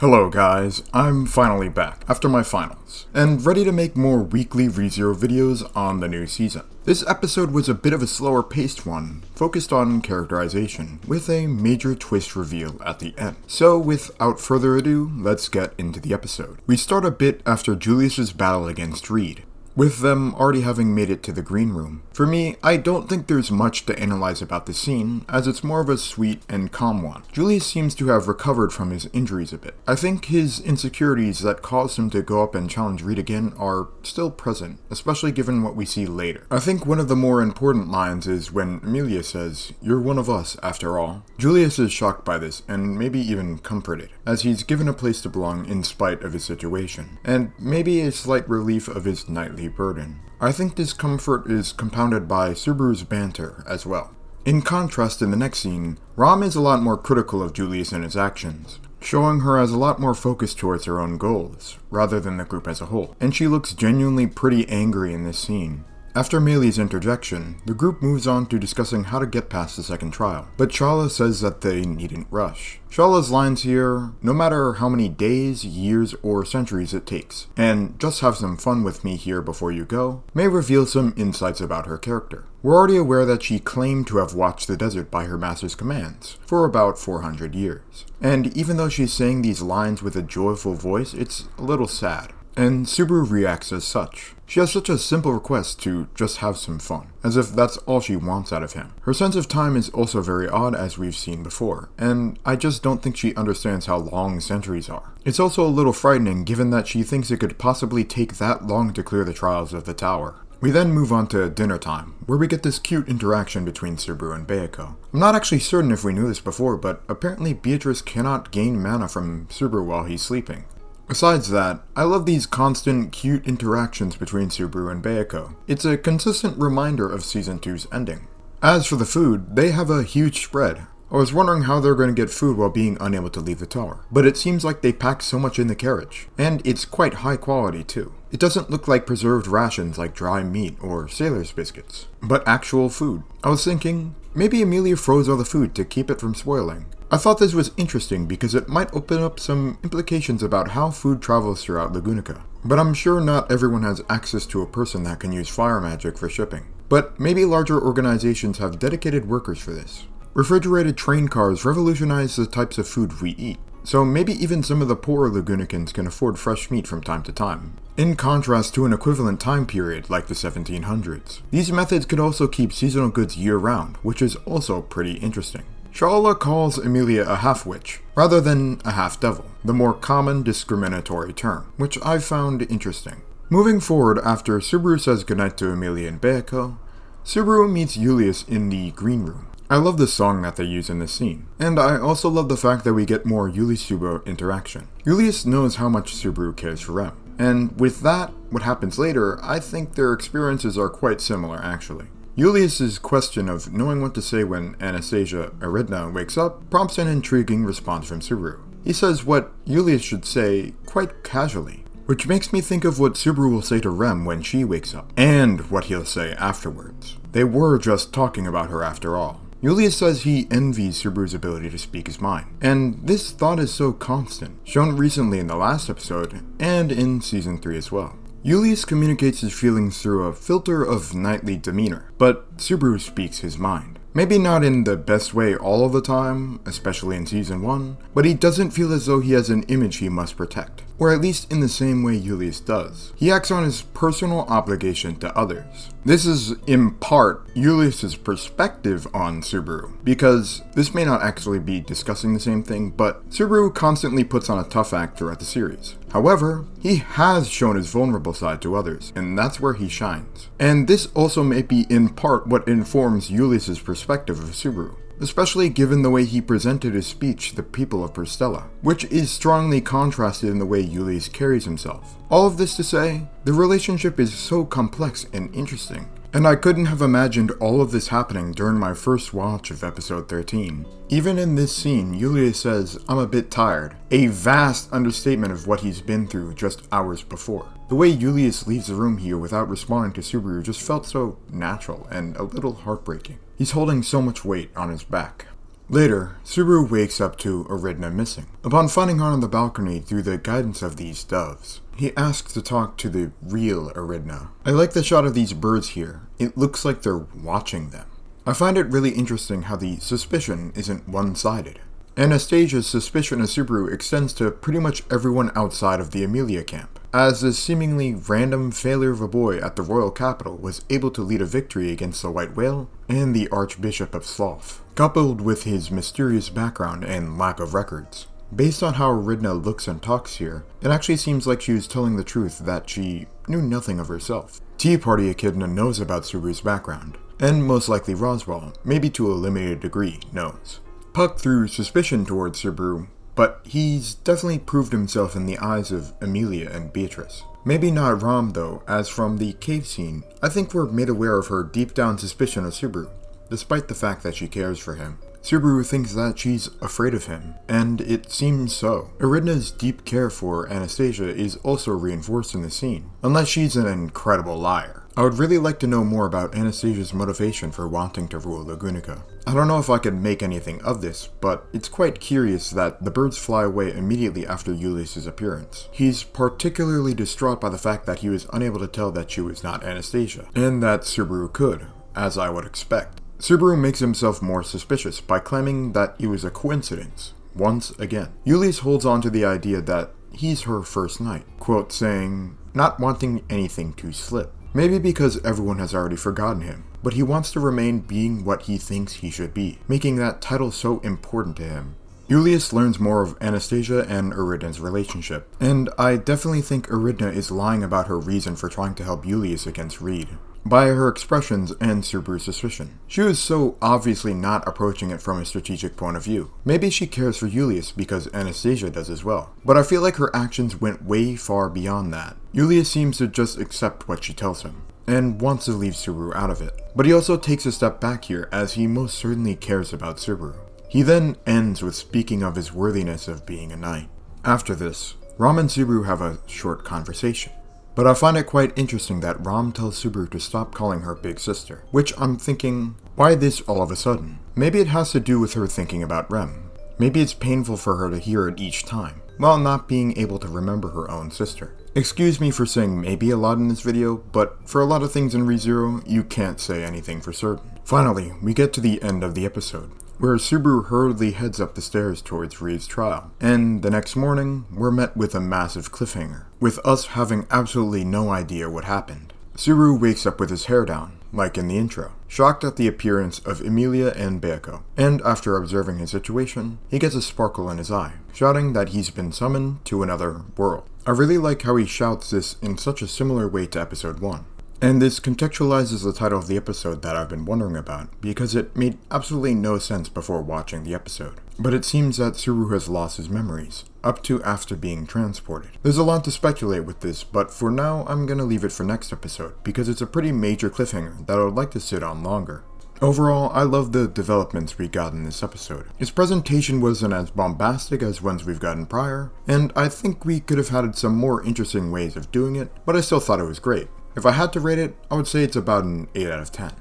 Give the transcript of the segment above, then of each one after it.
Hello guys, I'm finally back after my finals, and ready to make more weekly ReZero videos on the new season. This episode was a bit of a slower paced one, focused on characterization, with a major twist reveal at the end. So without further ado, let's get into the episode. We start a bit after Julius's battle against Reed, with them already having made it to the green room. For me, I don't think there's much to analyze about the scene, as it's more of a sweet and calm one. Julius seems to have recovered from his injuries a bit. I think his insecurities that caused him to go up and challenge Reed again are still present, especially given what we see later. I think one of the more important lines is when Amelia says, "You're one of us, after all." Julius is shocked by this, and maybe even comforted, as he's given a place to belong in spite of his situation, and maybe a slight relief of his nightly burden. I think this comfort is compounded by Subaru's banter as well. In contrast, in the next scene, Ram is a lot more critical of Julius and his actions, showing her as a lot more focused towards her own goals, rather than the group as a whole, and she looks genuinely pretty angry in this scene. After Maylee's interjection, the group moves on to discussing how to get past the second trial, but Shala says that they needn't rush. Shala's lines here, "No matter how many days, years, or centuries it takes, and just have some fun with me here before you go," may reveal some insights about her character. We're already aware that she claimed to have watched the desert by her master's commands for about 400 years. And even though she's saying these lines with a joyful voice, it's a little sad. And Subaru reacts as such. She has such a simple request to just have some fun, as if that's all she wants out of him. Her sense of time is also very odd, as we've seen before, and I just don't think she understands how long centuries are. It's also a little frightening given that she thinks it could possibly take that long to clear the trials of the tower. We then move on to dinner time, where we get this cute interaction between Subaru and Bayako. I'm not actually certain if we knew this before, but apparently Beatrice cannot gain mana from Subaru while he's sleeping. Besides that, I love these constant, cute interactions between Subaru and Bayako. It's a consistent reminder of Season 2's ending. As for the food, they have a huge spread. I was wondering how they're going to get food while being unable to leave the tower, but it seems like they packed so much in the carriage, and it's quite high quality too. It doesn't look like preserved rations like dry meat or sailor's biscuits, but actual food. I was thinking, maybe Amelia froze all the food to keep it from spoiling. I thought this was interesting because it might open up some implications about how food travels throughout Lagunica. But I'm sure not everyone has access to a person that can use fire magic for shipping. But maybe larger organizations have dedicated workers for this. Refrigerated train cars revolutionize the types of food we eat, so maybe even some of the poorer Lagunicans can afford fresh meat from time to time. In contrast to an equivalent time period like the 1700s. These methods could also keep seasonal goods year-round, which is also pretty interesting. Shala calls Amelia a half-witch, rather than a half-devil, the more common discriminatory term, which I found interesting. Moving forward, after Subaru says goodnight to Amelia and Bayako, Subaru meets Julius in the green room. I love the song that they use in this scene, and I also love the fact that we get more Julius-Subaru interaction. Julius knows how much Subaru cares for Rem, and with that, what happens later, I think their experiences are quite similar actually. Julius's question of knowing what to say when Anastasia Aridna wakes up prompts an intriguing response from Subaru. He says what Julius should say quite casually, which makes me think of what Subaru will say to Rem when she wakes up, and what he'll say afterwards. They were just talking about her after all. Julius says he envies Subaru's ability to speak his mind, and this thought is so constant, shown recently in the last episode, and in Season 3 as well. Julius communicates his feelings through a filter of knightly demeanor, but Subaru speaks his mind. Maybe not in the best way all of the time, especially in Season 1, but he doesn't feel as though he has an image he must protect, or at least in the same way Julius does. He acts on his personal obligation to others. This is, in part, Julius's perspective on Subaru, because this may not actually be discussing the same thing, but Subaru constantly puts on a tough act throughout the series. However, he has shown his vulnerable side to others, and that's where he shines. And this also may be in part what informs Julius's perspective of Subaru, especially given the way he presented his speech to the people of Pristella, which is strongly contrasted in the way Julius carries himself. All of this to say, the relationship is so complex and interesting, and I couldn't have imagined all of this happening during my first watch of episode 13. Even in this scene, Julius says, "I'm a bit tired," a vast understatement of what he's been through just hours before. The way Julius leaves the room here without responding to Subaru just felt so natural and a little heartbreaking. He's holding so much weight on his back. Later, Subaru wakes up to Echidna missing. Upon finding her on the balcony through the guidance of these doves, he asks to talk to the real Echidna. I like the shot of these birds here. It looks like they're watching them. I find it really interesting how the suspicion isn't one-sided. Anastasia's suspicion of Subaru extends to pretty much everyone outside of the Emilia camp, as this seemingly random failure of a boy at the royal capital was able to lead a victory against the White Whale and the Archbishop of Sloth, coupled with his mysterious background and lack of records. Based on how Echidna looks and talks here, it actually seems like she was telling the truth that she knew nothing of herself. Tea Party Echidna knows about Subaru's background, and most likely Roswell, maybe to a limited degree, knows. Puck threw suspicion towards Subaru, but he's definitely proved himself in the eyes of Emilia and Beatrice. Maybe not Rom though, as from the cave scene, I think we're made aware of her deep down suspicion of Subaru, despite the fact that she cares for him. Subaru thinks that she's afraid of him, and it seems so. Echidna's deep care for Anastasia is also reinforced in the scene, unless she's an incredible liar. I would really like to know more about Anastasia's motivation for wanting to rule Lagunica. I don't know if I could make anything of this, but it's quite curious that the birds fly away immediately after Julius' appearance. He's particularly distraught by the fact that he was unable to tell that she was not Anastasia, and that Subaru could, as I would expect. Subaru makes himself more suspicious by claiming that it was a coincidence, once again. Julius holds on to the idea that he's her first knight, quote saying, not wanting anything to slip. Maybe because everyone has already forgotten him, but he wants to remain being what he thinks he should be, making that title so important to him. Julius learns more of Anastasia and Echidna's relationship, and I definitely think Echidna is lying about her reason for trying to help Julius against Reed, by her expressions and Subaru's suspicion. She was so obviously not approaching it from a strategic point of view. Maybe she cares for Julius because Anastasia does as well, but I feel like her actions went way far beyond that. Julius seems to just accept what she tells him, and wants to leave Subaru out of it. But he also takes a step back here, as he most certainly cares about Subaru. He then ends with speaking of his worthiness of being a knight. After this, Rom and Subaru have a short conversation. But I find it quite interesting that Rom tells Subaru to stop calling her big sister, which I'm thinking, why this all of a sudden? Maybe it has to do with her thinking about Rem. Maybe it's painful for her to hear it each time, while not being able to remember her own sister. Excuse me for saying maybe a lot in this video, but for a lot of things in ReZero, you can't say anything for certain. Finally, we get to the end of the episode, where Subaru hurriedly heads up the stairs towards Reed's trial, and the next morning, we're met with a massive cliffhanger, with us having absolutely no idea what happened. Subaru wakes up with his hair down, like in the intro, shocked at the appearance of Emilia and Beako, and after observing his situation, he gets a sparkle in his eye, shouting that he's been summoned to another world. I really like how he shouts this in such a similar way to episode 1. And this contextualizes the title of the episode that I've been wondering about, because it made absolutely no sense before watching the episode. But it seems that Subaru has lost his memories, up to after being transported. There's a lot to speculate with this, but for now I'm gonna leave it for next episode, because it's a pretty major cliffhanger that I would like to sit on longer. Overall, I love the developments we got in this episode. Its presentation wasn't as bombastic as ones we've gotten prior, and I think we could have had some more interesting ways of doing it, but I still thought it was great. If I had to rate it, I would say it's about an 8 out of 10.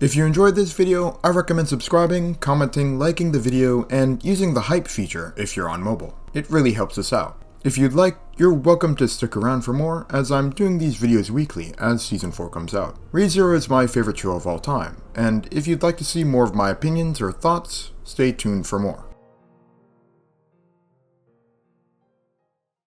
If you enjoyed this video, I recommend subscribing, commenting, liking the video, and using the hype feature if you're on mobile. It really helps us out. If you'd like, you're welcome to stick around for more, as I'm doing these videos weekly as Season 4 comes out. ReZero is my favorite show of all time, and if you'd like to see more of my opinions or thoughts, stay tuned for more.